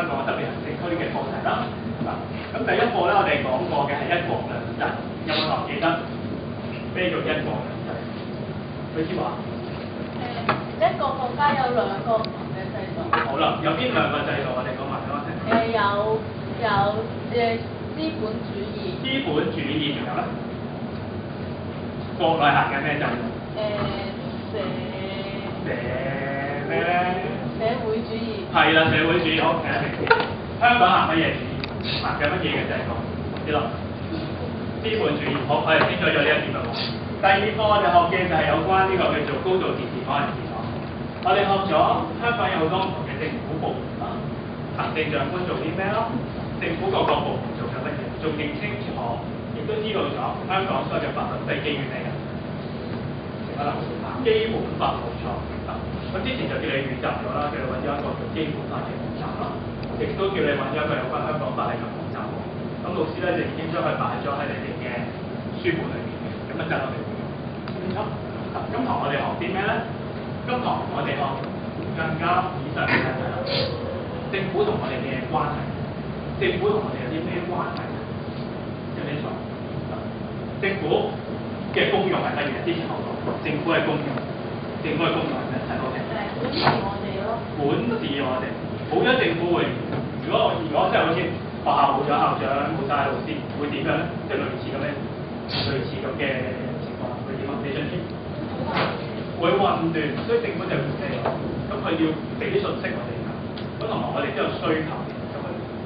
香港特別行政區嘅課題啦。咁第一課咧，我哋講過嘅係一國兩制，有冇同學記得咩叫一國兩制？許志華。一個國家有兩個唔同嘅制度。好啦，有邊兩個制度？我哋講埋俾我聽。有資本主義。資本主義仲有咧？國內行嘅咩制度？咩咧？社會主義。係啦，社會主義。好，睇下平時香港行乜嘢主義？行嘅乜嘢嘅制度？知啦。資本主義。好，我哋清楚咗呢一點啦。第二個我哋學嘅就係有關呢個叫做高度自治、港人治港。我哋學咗香港有好多唔同嘅政府部門啦，行政長官做啲咩咯？政府各個部門做緊乜嘢？仲認清楚，亦都知道咗香港所有嘅法律係基於咩嘅？基本法冇錯。咁之前就叫你預習咗啦，叫你揾咗一個叫基本法嘅網站啦，亦都叫你揾咗一個有關香港法例嘅網站。咁老師咧就已經將佢擺咗喺你哋嘅書本裏面嘅，咁一陣我哋會用。今堂我哋學啲咩咧？今堂我哋學更加以上嘅係啦，政府同我哋嘅關係，政府同我哋有啲咩關係？有啲錯。政府嘅功用係乜嘢？之前學過，政府係公用，政府嘅功用係咩？睇好嘅。管治我哋咯。管治我哋，冇咗政府會，如果即係好似學校冇咗校長，冇晒老師，會點樣咧？即係類似咁嘅情況，會點啊？你想知？會混亂，所以政府就要管理，咁佢要俾啲信息我哋㗎。咁同埋我哋都有需求，咁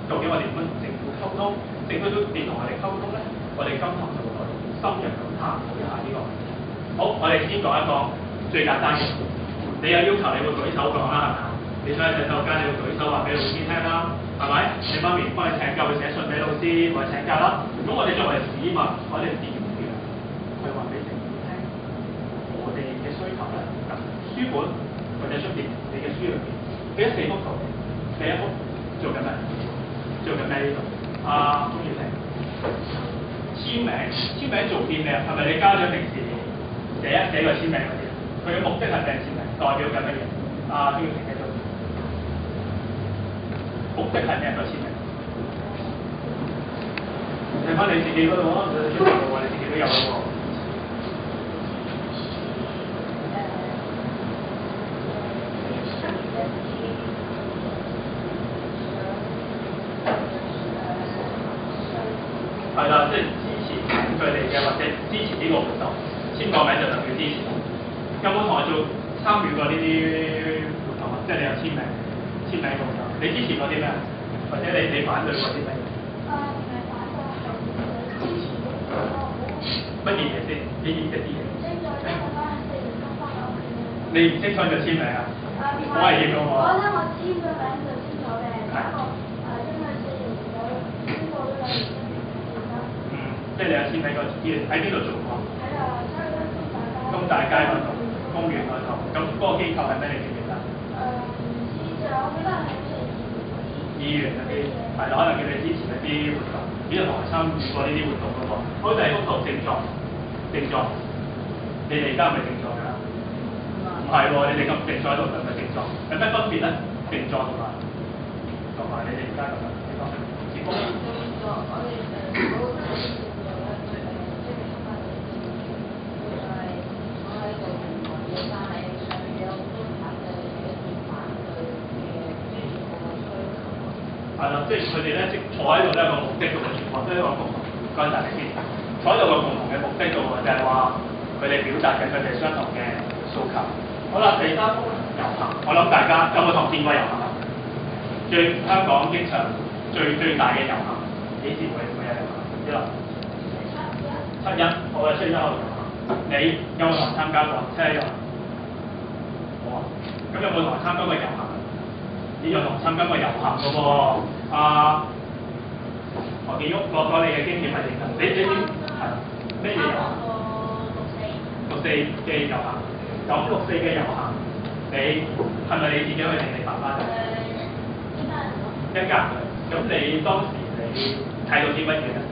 究竟我哋點樣同政府溝通？政府都點同我哋溝通咧？我哋今堂就會深入咁探討一下呢個問題。好，我哋先講一個最簡單嘅。你有要求，你會舉手講啦，係咪？你想去洗手間，你會舉手話俾老師聽啦，係咪？你媽咪幫你請假，會寫信俾老師，或者請假啦。咁我哋作為市民，我哋點樣去話俾政府聽？我哋嘅需求咧，書本或者出邊你嘅書裏邊俾咗4幅圖，第一幅做緊咩？做緊咩呢度？鍾耀庭簽名做啲咩？係咪你家長平時寫個簽名嗰啲？佢嘅目的係咩簽名？代表緊乜嘢？鍾耀庭繼續。目的係咩個簽名？睇翻你自己嗰度啊，你自己都有嗰個。係啦，即係支持佢哋嘅，或者支持呢個活動，簽個名就代表支持。有冇同學做參與過呢啲活動啊？即係你有簽名活動，你支持過啲咩？或者你反對過啲咩？乜嘢嘢先？呢啲嘅啲嘢。你唔清楚就簽名啊？好危險㗎喎！我簽咗名就簽咗嘅，不過因為4年咗，經過咗2年。即係你有簽名個資料喺邊度做過？喺東大街嗰度，公園嗰度。咁嗰個機構係咩？你記唔記得？唔知就我記得係議員嗰啲，係啦，可能叫你支持一啲活動，呢個同學參與過呢啲活動嗰個。好，第二幅圖正狀，你哋而家係咪正狀㗎？唔係喎，你哋咁正狀喺度係咪正狀？有咩分別咧？正狀同埋你哋而家咁樣，你講先。我係啦，即係佢哋咧，即坐喺度咧個目的嘅喎，全部都係一個共同。唔該曬你先。坐喺度個共同嘅目的嘅喎，就係話佢哋表達緊佢哋相同嘅訴求。好啦，第三幅遊行，我諗大家有冇同見過遊行啊？香港經常最大嘅遊行幾時會有遊行？知啦。7·1，好啊，7·1號遊行。你有冇同人參加過7·1遊行？好啊。咁有冇同人參加過遊行？你有同參加過遊行嘅喎，何建旭講你嘅經驗係點㗎？你點係咩嘢遊行？6·4嘅遊行，咁6·4嘅遊行，你係咪你自己去定你爸爸嘅？一家人。咁你當時你睇到啲乜嘢咧？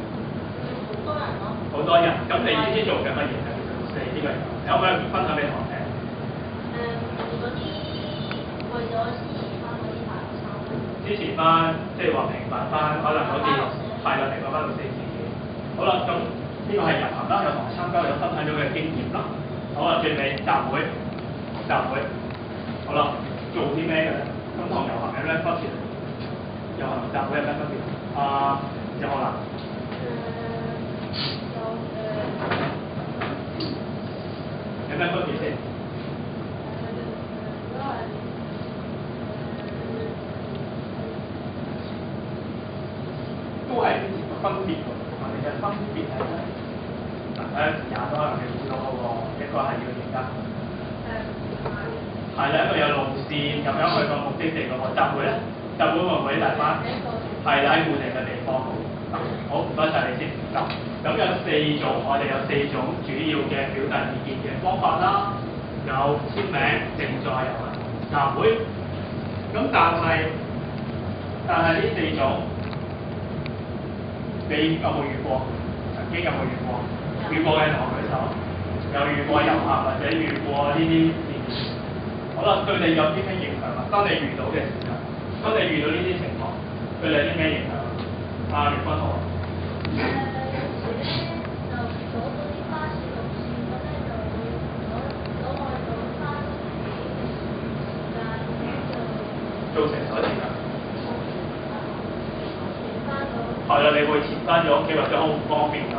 好多人咯。好多人，咁你知唔知做緊乜嘢㗎？6·4呢個遊行，你可唔可以分享俾同學聽？嗰啲為咗支持翻嗰啲大學生。支持翻，即係話平反翻，可能好似係啦，平反翻6.4事件。好啦，咁呢個係遊行啦，有同學參加有分享咗嘅經驗啦。好啦，最尾集會，好啦，做啲咩嘅咧？咁同遊行有咩分別？遊行同集會有咩分別？有冇啦？有咩分別先？都係分別喎，我哋嘅分別係咩？嗱，廿都可能你估到嗰個，一個係要而家。係啦，一個有路線咁樣去個目的地嗰個集會咧，集會會唔會大班？係啦，喺固定嘅地方。好，唔該曬你先。咁有4種，我哋有4種主要嘅表達意見嘅方法啦。有簽名、靜坐、遊行、集會。咁但係呢4種，你有冇遇過？曾經有冇遇過？遇過嘅同學舉手。有遇過遊行或者遇過呢啲事件。好啦，對你有啲咩影響啊？當你遇到嘅時候，當你遇到呢啲情況，對你有啲咩影響？阿袁君同學。有時咧就阻到啲巴士路線，咁咧就會阻礙到翻屋企嘅時間，咁就造成咗點啊？前翻到。係啦，你會前翻咗屋企或者好唔方便啦。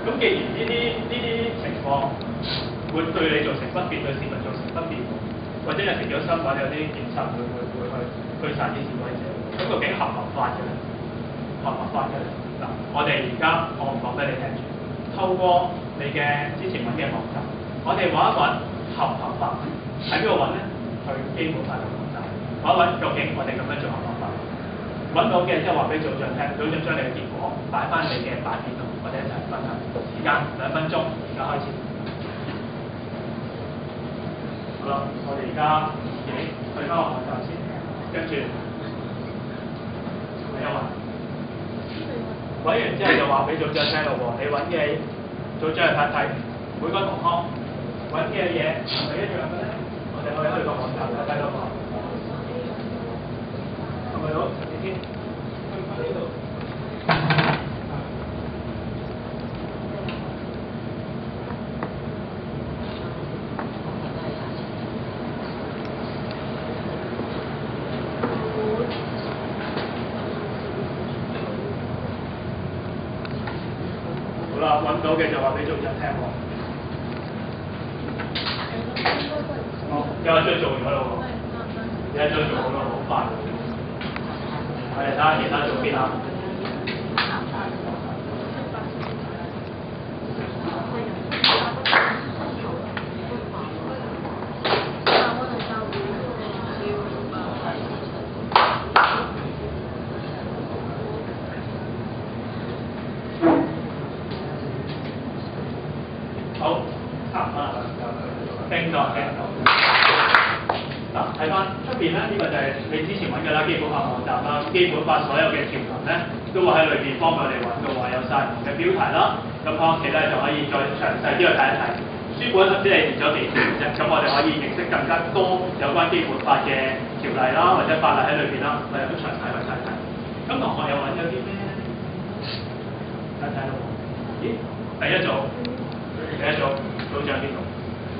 咁既然呢啲情況會對你造成不便，對市民造成不便，或者有時有新聞有啲警察會去驅散啲示威者，咁究竟合唔合法嘅咧？合唔合法嘅咧？嗱，我哋而家我唔講俾你聽住，透過你嘅之前揾嘅網站，我哋揾一揾合唔合法，喺邊度揾咧？去基本法嘅網站揾一揾究竟我哋咁樣做合唔合法？揾到嘅之後話俾組長聽，組長將你嘅結果擺翻你嘅版面度，我哋一齊分享。時間2分鐘，而家開始。好啦，我哋而家自己去翻個網站先，跟住揾一揾。揾完之後就話俾組長聽咯喎，你揾嘅組長去睇睇，每個同學揾嘅嘢係咪一樣嘅咧？我哋可以去個網站睇睇到喎。係咪好？你先去翻呢度。好啦，揾到嘅就話俾組長聽喎。好，有一張做完咗咯喎，有一張做好咯，好快。我哋睇下其他做邊啊？好，差唔多啦，叮咗。嗱，睇翻出邊咧，呢個就係你之前揾嘅啦，基本法網站啦。基本法所有嘅條文咧，都會喺裏邊幫我哋揾到話有晒唔同嘅標題啦。咁翻屋企咧就可以再詳細啲去睇一睇。書本只係列咗幾條啫，咁我哋可以認識更加多有關基本法嘅條例啦，或者法例喺裏邊啦，我哋都詳細去睇睇。咁同學又揾咗啲咩咧？睇睇到喎。咦？第一組組長邊度？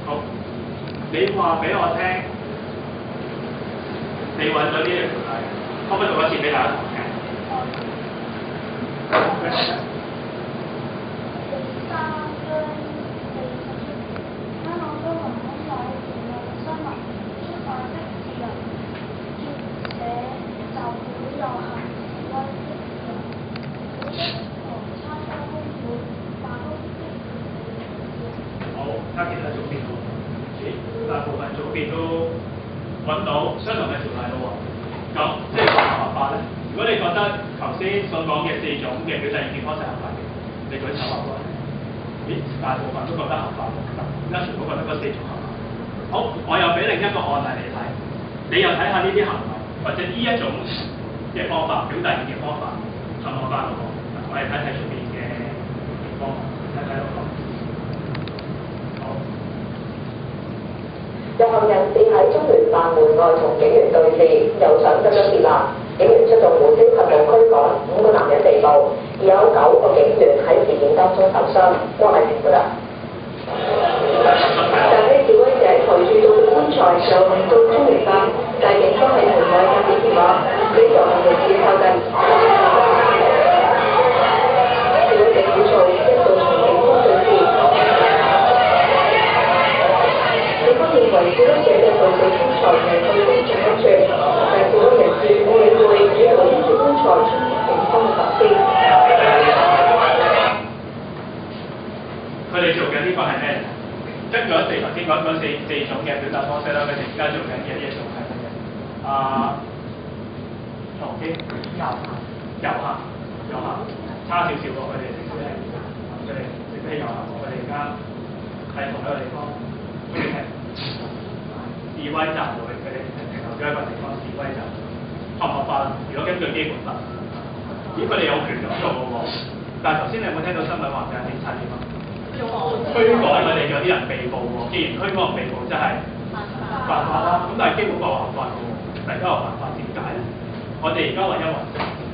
好，你話俾我聽，你揾咗呢條條例，可唔可以讀一次俾大家聽？加其他組別咯，大部分組別都揾到相同嘅條例咯喎。咁即係合唔合法咧？如果你覺得頭先所講嘅4種嘅表達意見方式合法嘅，你舉手話過嚟。咦，大部分都覺得合法喎，而家全部覺得嗰4種合法。好，我又俾另一個案例你睇，你又睇下呢啲行為或者呢一種嘅方法表達意見方法合唔合法咯？我哋睇睇出邊嘅情況，睇睇咯。遊行人士喺中聯辦門外同警員對峙，又想執一跌啦。警員出動胡椒噴霧驅趕，5個男人被捕，而有9個警員喺事件當中受傷。汪麗萍報道。大批示威者抬住到棺材遊行到中聯辦，但警方喺門外禁止電話，俾遊行人士靠近。示威者鼓噪，一度同警方對峙。警方認為示威者嘅暴力棺材係去公眾不絕，但示威人士冇理會，以為拎住棺材衝擊警方嘅白絲。佢哋做緊呢個係咩？根據頭先講嗰四種嘅表達方式啦，佢哋而家做緊嘅呢一種係乜嘢？唐經遊行，差少少喎，佢哋成日係佢哋直接遊行，我哋而家喺同一個地方，佢哋係示威集會，佢哋停留咗一個地方示威集會，合唔合法？如果根據基本法，咦佢哋有權咁做嘅喎，但係頭先你有冇聽到新聞話有警察點啊？驅趕佢哋有啲人被捕喎，既然驅趕被捕，即係犯法啦。咁但係基本法話合法嘅喎，大家話犯法點解咧？我哋而家揾一揾，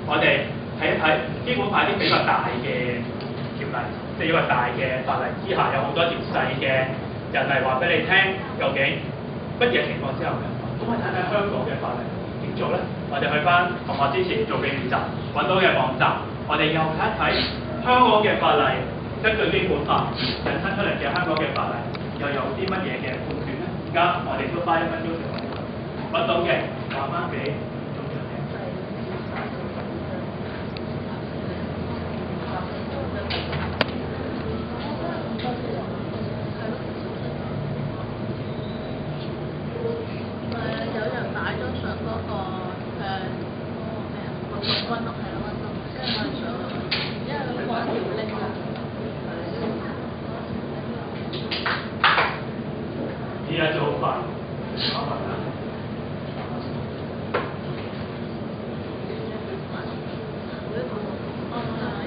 我哋睇一睇基本法啲比較大嘅條例，即係因為大嘅法例之下有好多條細嘅人例話俾你聽，究竟乜嘢情況之後嘅？咁我睇睇香港嘅法例點做咧？我哋去翻同學之前做嘅練習揾到嘅網站，我哋又睇一睇香港嘅法例。根據基本法引申出嚟嘅香港嘅法例，又有啲乜嘢嘅判斷咧？而家我哋都花1分鐘就揾到嘅，話翻俾中央聽。有人擺咗上嗰個咩啊？運動係啦，運動，跟住我哋上，因為佢講條 link 啊。依家做法麻煩啦。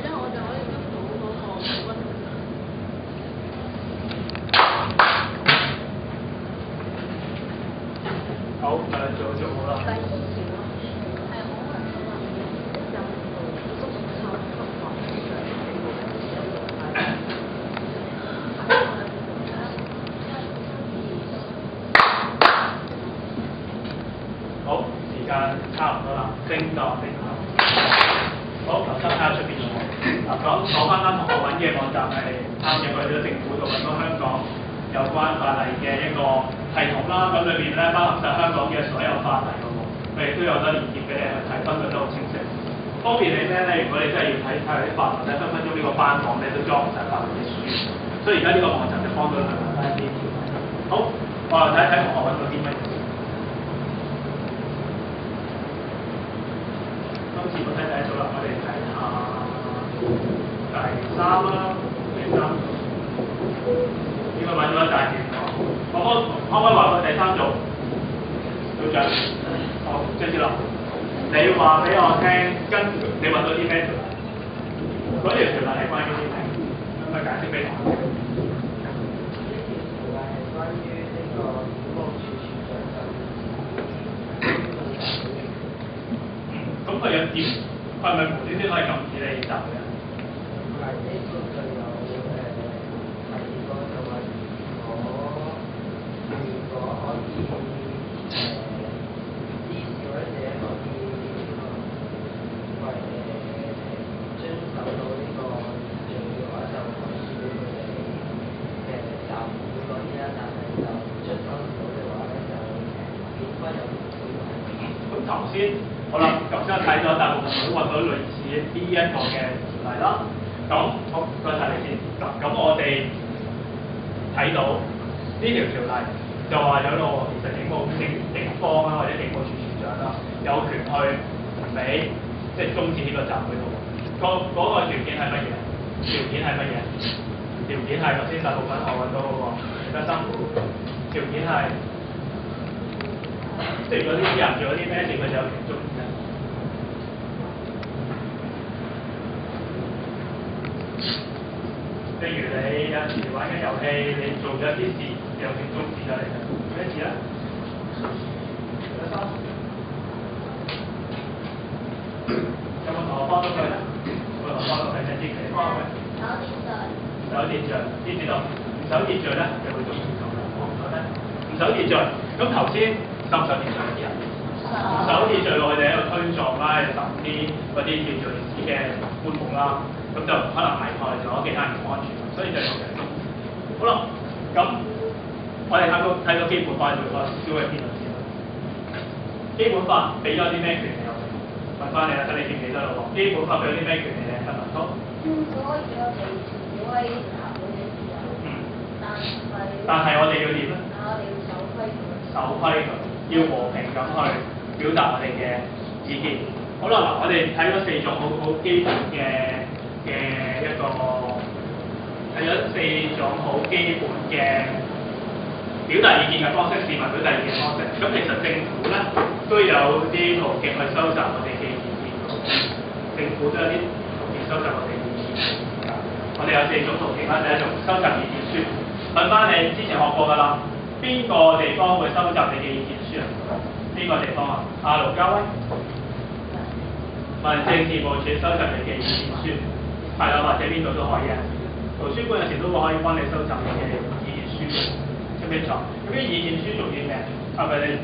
因為我就可以跟到嗰個溫。好，做好啦。好，時間差唔多啦，升到。好，頭先睇下出邊有冇。講翻同學揾嘅網站係參入去咗政府度揾到香港有關法例嘅一個系統啦。咁裏邊咧包含晒香港嘅所有法例嘅喎，佢亦都有得連結俾你去睇，分得都好清晰。方便你咩咧？如果你真係要睇啲法律咧，分分鐘呢個班房咧都裝唔晒法律嘅書。所以而家呢個網站就幫到佢揾翻啲條例。好，我嚟睇一睇同學揾到啲乜嘢。今次我睇第一組啦，我哋睇下第3啦，第3組應該揾咗一大段。可唔可以話個第3組組長？好，張志林，你話俾我聽，你揾到啲咩？嗰條條例係關於啲咩？咁咪解釋俾我聽。條例係關於呢個警務處處長咁佢有點？佢係咪無端端可以禁止你集嘅？係呢個就有提過就話，如果可以啲示威者可以遵守到呢個程序嘅話，就可以俾佢哋集會嗰啲啦。但係就遵守唔到嘅話咧，就檢分有條款。咁頭先好啦，頭先我睇咗大部分都揾到類似呢一個嘅條例啦。咁好，講晒你先。咁我哋睇到呢條條例就話有咯，其實警方啦或者警務處處長啦，有權去唔俾即係終止呢個集會度。嗰個條件係乜嘢？條件係乜嘢？條件係頭先大部分我揾到嗰個得生。條件係即係如果呢啲人做咗啲咩事，佢就有權終止。譬如你有時玩緊遊戲，你做咗啲事，有權終止咗你嘅。咩事啊？第3嗰句咧，會同幫到佢先知佢幫佢。守秩序，知唔知道？唔守秩序咧，就會做唔到啦。好咧，唔守秩序，咁頭先守唔守秩序啲人？唔守秩序，我哋喺度推撞啦，又甚啲嗰啲叫做歷史嘅棺木啦，咁就可能危害咗其他人嘅安全，所以就有嘅。好啦，咁我哋睇到基本法做個小嘅辯論先啦。基本法俾咗啲咩權利我哋？問翻你啦，睇你記唔記得咯喎？基本法俾咗啲咩權利你？係文通？可以俾我哋示威集會嘅自由。但係我哋要點咧？我哋要守規矩。守規矩，要和平咁去表達我哋嘅意見。好啦，嗱，我哋睇咗4種好基本嘅一個，睇咗4種好基本嘅表達意見嘅方式，市民表達意見嘅方式。咁其實政府咧都有啲途徑去收集我哋嘅意見。政府都有啲途徑收集我哋嘅意見。我哋有4種途徑啦，第一種收集意見書。問翻你之前學過㗎啦，邊個地方會收集你嘅意見書啊？邊個地方啊？盧家威，民政事務處收集你嘅意見書，係啦，或者邊度都可以啊。圖書館有時都會可以幫你收集你嘅意見書嘅，清唔清楚？咁啲意見書做啲咩？係咪你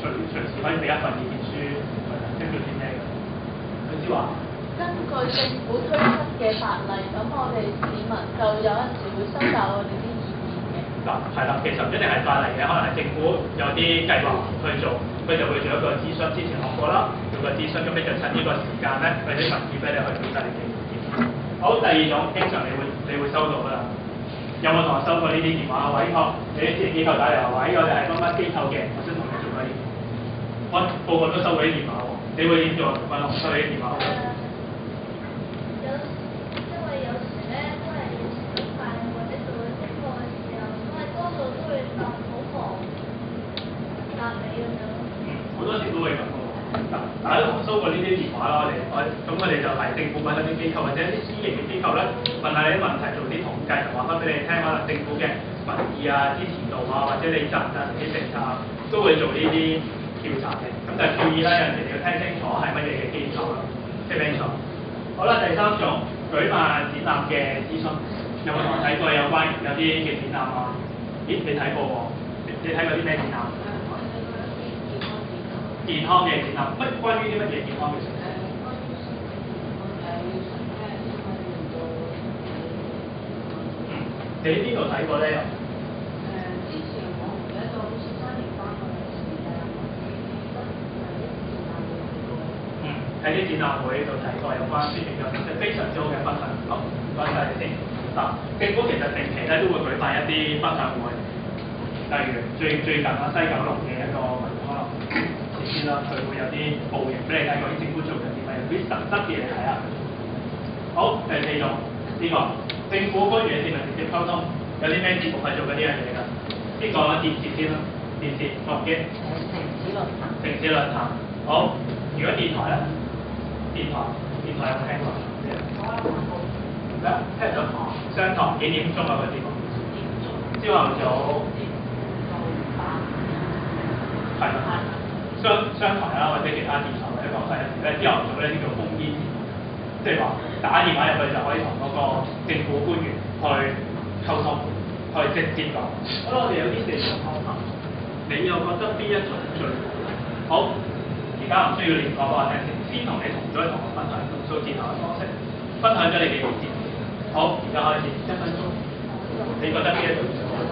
隨時可以俾一份意見書，即係做啲咩嘅？佢知話？根據政府推出嘅法例，咁我哋市民就有陣時會收集我哋啲意見嘅。嗱，係啦，其實唔一定係法例嘅，可能係政府有啲計劃去做，佢就會做一個諮詢。之前學過啦，做個諮詢，咁你就趁呢個時間咧，或者文件俾你去表達你嘅意見。好，第二種，經常你會收到㗎啦。有冇同學收過呢啲電話？喂，你啲私人機構打嚟話，喂，我哋係乜乜機構嘅，我想同你做個意見。我個個都收過啲電話喎，你會點做？問我收你啲電話喎。因為有時咧都係要食飯或者做功課嘅時候，因為多數都會答好忙，答你咁樣。好多時都會咁嘅喎。嗱，大家都同收過呢啲電話啦，我哋就係政府揾一啲機構或者一啲私營嘅機構咧，問下你啲問題，做啲統計，就話翻俾你聽，可能政府嘅民意啊、支持度啊，或者你贊唔贊成啲政策啊，都會做呢啲調查嘅。咁就注意啦，有陣時你要聽清楚係乜嘢嘅機構啦，聽清楚。好啦，第3種舉辦展覽嘅諮詢，有冇同我睇過有關有啲嘅展覽啊？咦，你睇過喎？你睇過啲咩展覽？健康嘅展覽，關於啲乜嘢健康嘅事？你喺邊度睇過咧？之前我唔記得咗，好似3年班嗰陣時喺啲展覽會度睇過有關書籍嘅知識，非常之好嘅分享。好，唔該晒你先。嗱，政府其實定期咧都會舉辦一啲分享會，例如最近啦，西九龍嘅一個可能前邊啦，佢會有啲模型俾你睇，究竟政府做緊啲乜嘢，啲實質嘅嘢睇下。好，第4種呢個政府官員市民直接溝通，有啲咩節目係做緊呢樣嘢㗎？先講電視先啦，電視我唔記得。城市論壇。好，如果電台咧？電台有冇聽過？咩？聽唔到？商台幾點鐘啊？個節目？朝頭早。係啦。商台啦，或者其他電台或者廣西有時咧，朝頭早咧叫做烽煙節目，即係話打電話入去就可以同嗰個政府官員去溝通，去直接講。好啦，我哋有呢4種方法，你又覺得邊一種最好？而家唔需要連講俾我聽先同你同咗同學分享用數字頭嘅方式，分享咗你嘅意見。好，而家開始1分鐘，你覺得邊一種最好？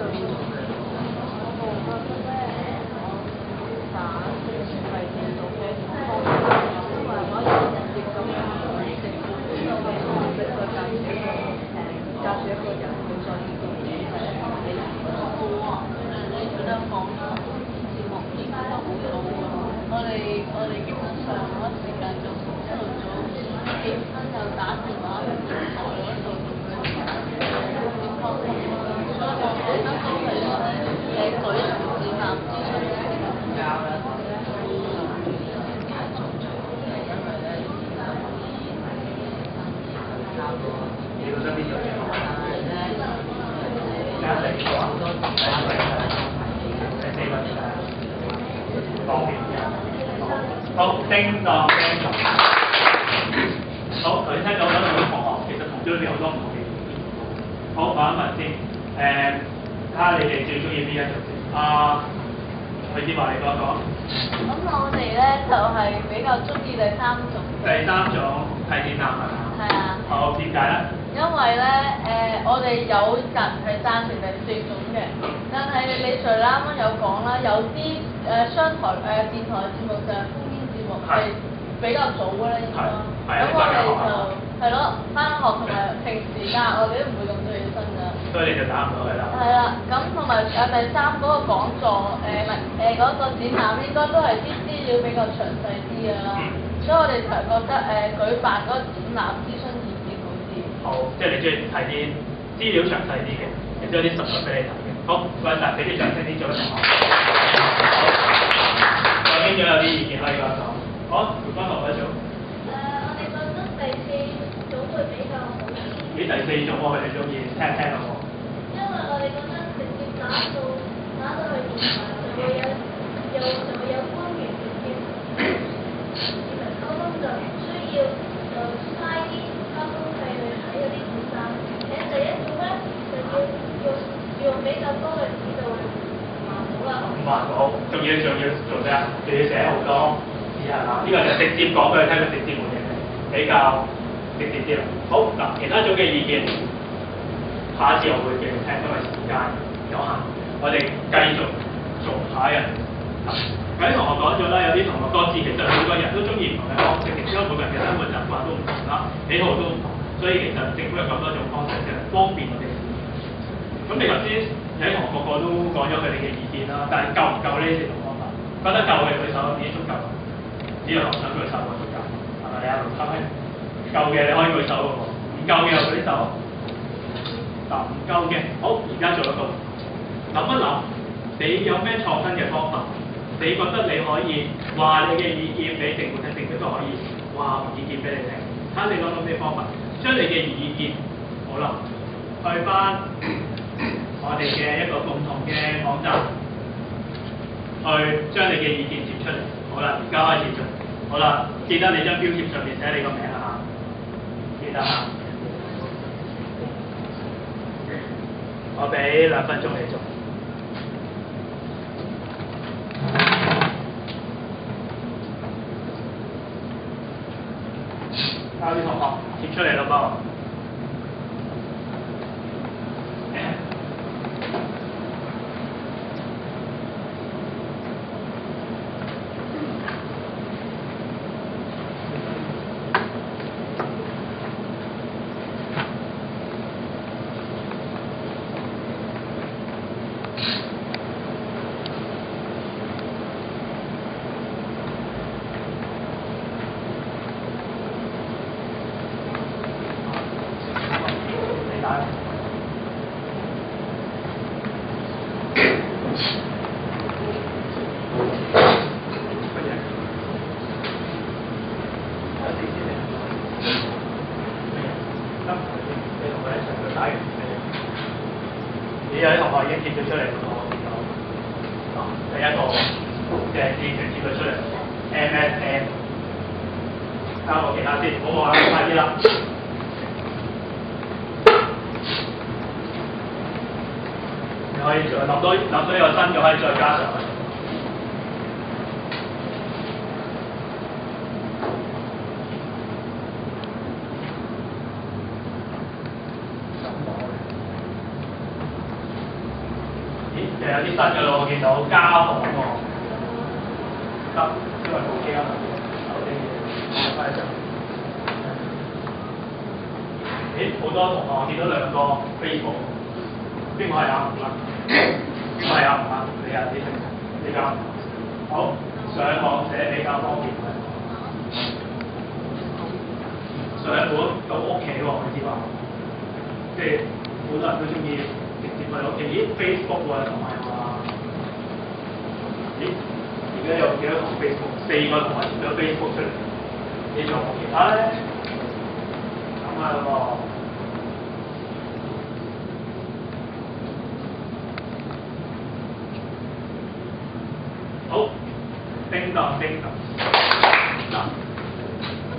我哋基本上嗰時間就朝頭早幾點就打電話去電台嗰度咁樣點方法，所以我覺得都係舉行展覽諮詢比較啦，你覺得邊種最好？方便。好，叮當叮當。好，頭先聽到好多同學其實同咗你好多唔同嘅意見。好，問一問先，睇下你哋最中意邊一種先？許志華，你講一講。咁我哋咧就係比較中意第三種。第三種係電纜係嘛？係啊。好，點解咧？因為咧我哋有人係贊成第四種嘅，但係李 Sir 啱啱有講啦，有啲商台電台節目就係烽煙節目係比較早嘅咧應該。咁我哋就係咯，返學同埋平時間我哋都唔會咁早起身㗎。所以你就打唔到佢啦。係啦，咁同埋第三嗰個講座嗰個展覽應該都係啲資料比較詳細啲㗎啦，所以我哋就覺得舉辦嗰個展覽諮詢意見好啲。好，即係你中意睇啲資料詳細啲嘅，亦都有啲實物俾你睇嘅。好，唔該晒，俾啲掌聲啲做同學。好，邊組有啲意見可以講一講？好，回翻學嗰組。我哋覺得第四種會比較好啲。咦，第四種我哋中意聽一聽好冇？因為我哋覺得直接打到去電台就會有官員直接市民溝通，就唔需要就嘥啲交通費去睇嗰啲電站。而且第一種咧就要用比較多嘅紙就會環保啦。唔環保，仲要做咩啊？仲要寫好多字係嘛？呢個就直接講俾佢聽，佢直接回應比較直接啲啦。好嗱，其他組嘅意見，下一次我會繼續聽，因為時間有限，我哋繼續做下一日。有啲同學講咗啦，有啲同學各自其實每個人都中意唔同嘅方式，因為每個人嘅生活習慣都唔同啦，喜好都唔同，所以其實政府有咁多種方式嘅方便我哋。咁你頭先有啲同學個個都講咗佢哋嘅意見啦，但係夠唔夠呢四種方法？覺得夠嘅舉手，已經足夠。只有學生舉手就足夠，係咪啊？夠嘅你可以舉手喎，唔夠嘅又舉手。嗱，唔夠嘅，好，而家做一個諗一諗，你有咩創新嘅方法？你覺得你可以話你嘅意見俾政府聽，政府都可以話意見俾你聽。睇下你諗咩方法，將你嘅意見好啦，去翻我哋嘅一個共同嘅網站，去將你嘅意見貼出嚟。好啦，而家開始做。好啦，記得你張標貼上面寫你個名啊，記得啊。我俾2分鐘你做。交啲同學貼出嚟咯噃。有啲同學已經貼咗出嚟，我見到。第一個嘅字條貼咗出嚟 ，MSN。交我其他先，唔好望啦，快啲啦。你可以再諗到有新嘅，可以再加上去。又有啲新嘅咯，我見到加號喎，得，因為冇機啊嘛，手機快就。咦，好多同學我見到2個 Facebook， 邊個係阿吳啊？邊個係阿吳啊？你啊，你比較好，上網寫比較方便。上一本到屋企喎，佢知嘛？即係好多人都中意。直接去屋企，咦 Facebook 喎，同埋話，咦而家有幾多同 Facebook？ 4個同埋貼咗 Facebook 出嚟，你仲有冇其他咧？諗下咯喎。好，叮當。嗱，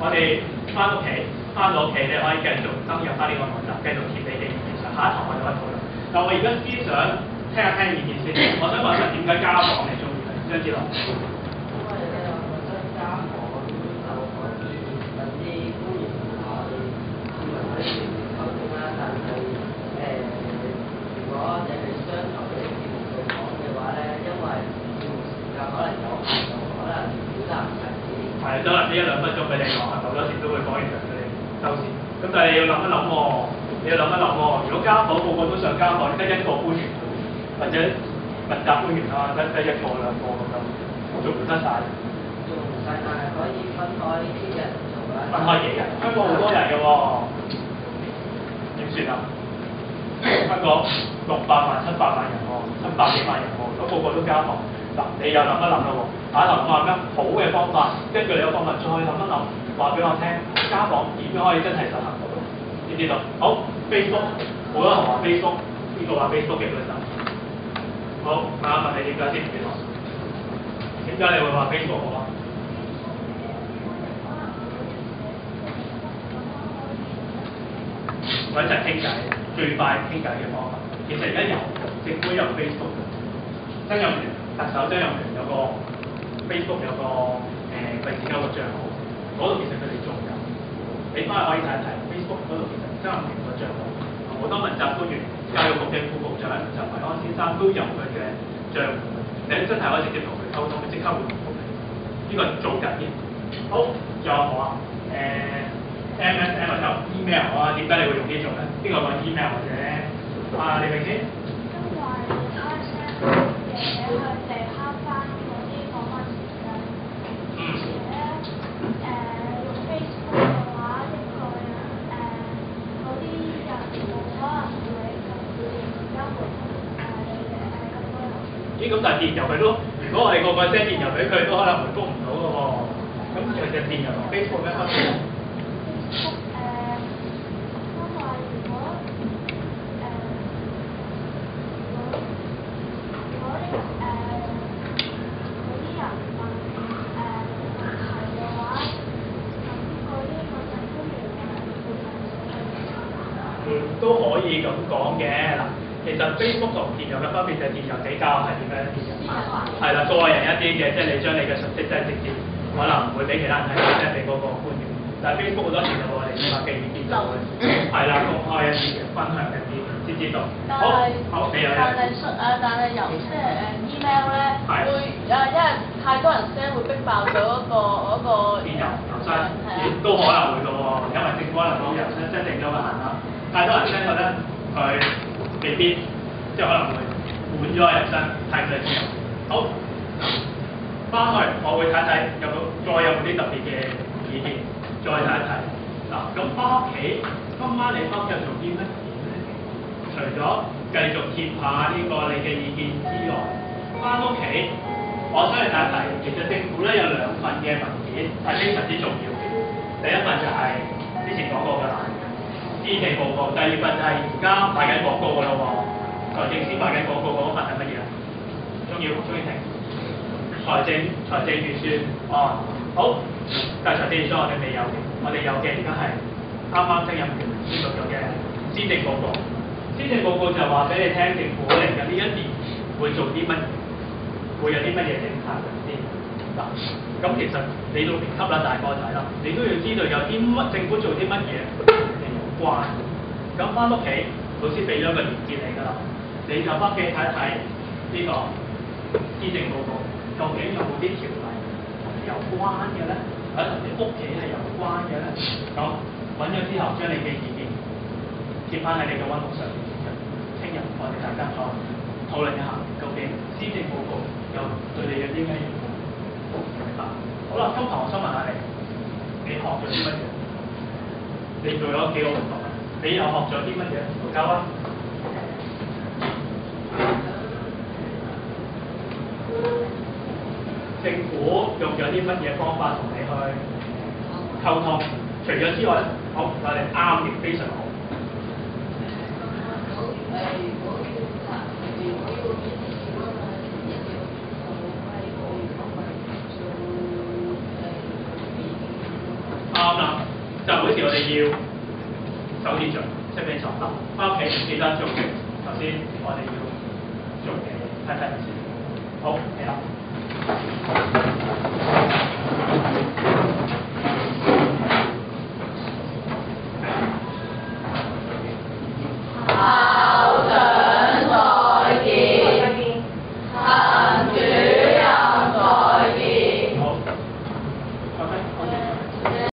我哋翻屋企。翻到屋企你可以繼續登入翻呢個網站，繼續貼你嘅意見上。下一堂我哋可以討論。但我而家先想聽一聽意見先。我想問一問點解家訪你中意咧？張志樂。因為咧，我覺得家訪就可以等啲官員同埋我哋市民可以溝通啦。但係如果你係雙頭嗰啲節目去講嘅話咧，因為節目時間可能有限，就可能表達唔齊。係，得啦，呢1-2分鐘俾你講，好多時都會講完就俾你收線。咁但係你要諗一諗喎，如果家訪個個都想家訪，得一個官員或者問責官員啦，得一個兩個咁樣，做唔得晒。做唔晒，但係可以分開幾日做啦。分開幾日？香港好多人嘅喎，點算啊？香港600萬、700萬人喎，700幾萬人喎，咁個個都家訪。嗱，你又諗一諗啦喎，下一堂我話咩好嘅方法，根據你個方法再諗一諗，話俾我聽，家訪點樣可以真係實行到？知唔知道？好 ，Facebook 好多同學話 Facebook， 呢個話 Facebook 嘅舉手。好，問一問你點解先唔見我？點解你會話 Facebook 好啊？我一齊傾偈，最快傾偈嘅方法。其實而家有政府有 Facebook 嘅，曾蔭權特首曾蔭權有個 Facebook 有個費事交個帳號，嗰度其實佢哋做緊。你翻去可以睇一睇 Facebook 嗰度，其實曾蔭權個帳號好多問責官員、教育局嘅副局長陳維安先生都有佢嘅帳戶，你真係可以直接同佢溝通，佢即刻會回覆你。呢個做緊嘅。好，仲有冇啊？MSN 或者 email 啊，點解你會用呢種咧？邊個講 email 或者李永軒？因為 RSS 嘅嘢佢哋慳翻嗰啲訪問時間，而且用 Facebook 嘅話，應該嗰啲人冇可能會咁而家回覆你哋咁多人。咦，咁但係電郵佢都，如果我哋個個 send 電郵俾佢，都可能回覆唔到嘅喎。咁其實電郵同 Facebook 咩分別？都可以咁講嘅嗱，其實 Facebook 同電郵嘅分別就係電郵比較係點樣？係啦，個人一啲嘅，即係你將你嘅信息即係直接可能唔會俾其他人睇，即係俾嗰個官員。但係 Facebook 好多時就我哋嘅嘅意見就會係啦，公開一啲嘅，分享一啲，先知道。好，你有咧？但係由即係email 咧，會因為太多人 send 會逼爆咗嗰個電郵郵箱，亦都可能會嘅喎，因為政府可能講郵箱即係定咗個限額。太多人 send 覺得佢未必，即係可能會滿咗個郵箱，太細字。好，翻去我會睇睇有冇再有冇啲特別嘅意見，再睇一睇。嗱，咁翻屋企，今晚你翻屋企做啲乜嘢咧？除咗繼續貼下呢個你嘅意見之外，翻屋企，我想去睇一睇。其實政府咧有2份嘅文件係非常之重要嘅。第一份就係之前講過㗎啦。施政報告，第2份就係而家賣緊廣告㗎咯喎，財政司賣緊廣告嗰份係乜嘢啊？鍾意聽。財政預算案，好，但係財政預算我哋未有嘅，我哋有嘅而家係啱啱曾蔭權宣讀咗嘅施政報告。施政報告就話俾你聽，政府嚟緊呢1年會做啲乜嘢，會有啲乜嘢政策先嗱。咁其實你到評級啦，大個仔啦，你都要知道有啲乜政府做啲乜嘢。關咁翻屋企，老師俾咗個連結你㗎啦，你就翻屋企睇一睇呢個施政報告，究竟有冇啲條例同你有關嘅咧？或者同你屋企係有關嘅咧？咁揾咗之後，將你嘅意見貼翻喺你嘅溫錄上面。聽日我哋大家再討論一下，究竟施政報告又對你有啲咩影響？明白？好啦，今堂我想問下你學咗啲乜嘢？你做咗幾個活動？你又學咗啲乜嘢？教啊！政府用咗啲乜嘢方法同你去溝通？除咗之外咧，好，我哋啱嘅，非常好。啱啦，就好似我哋以要守秩序，即係俾坐立。翻屋企唔記得做頭先我哋要做嘅批先。好，嚟啦。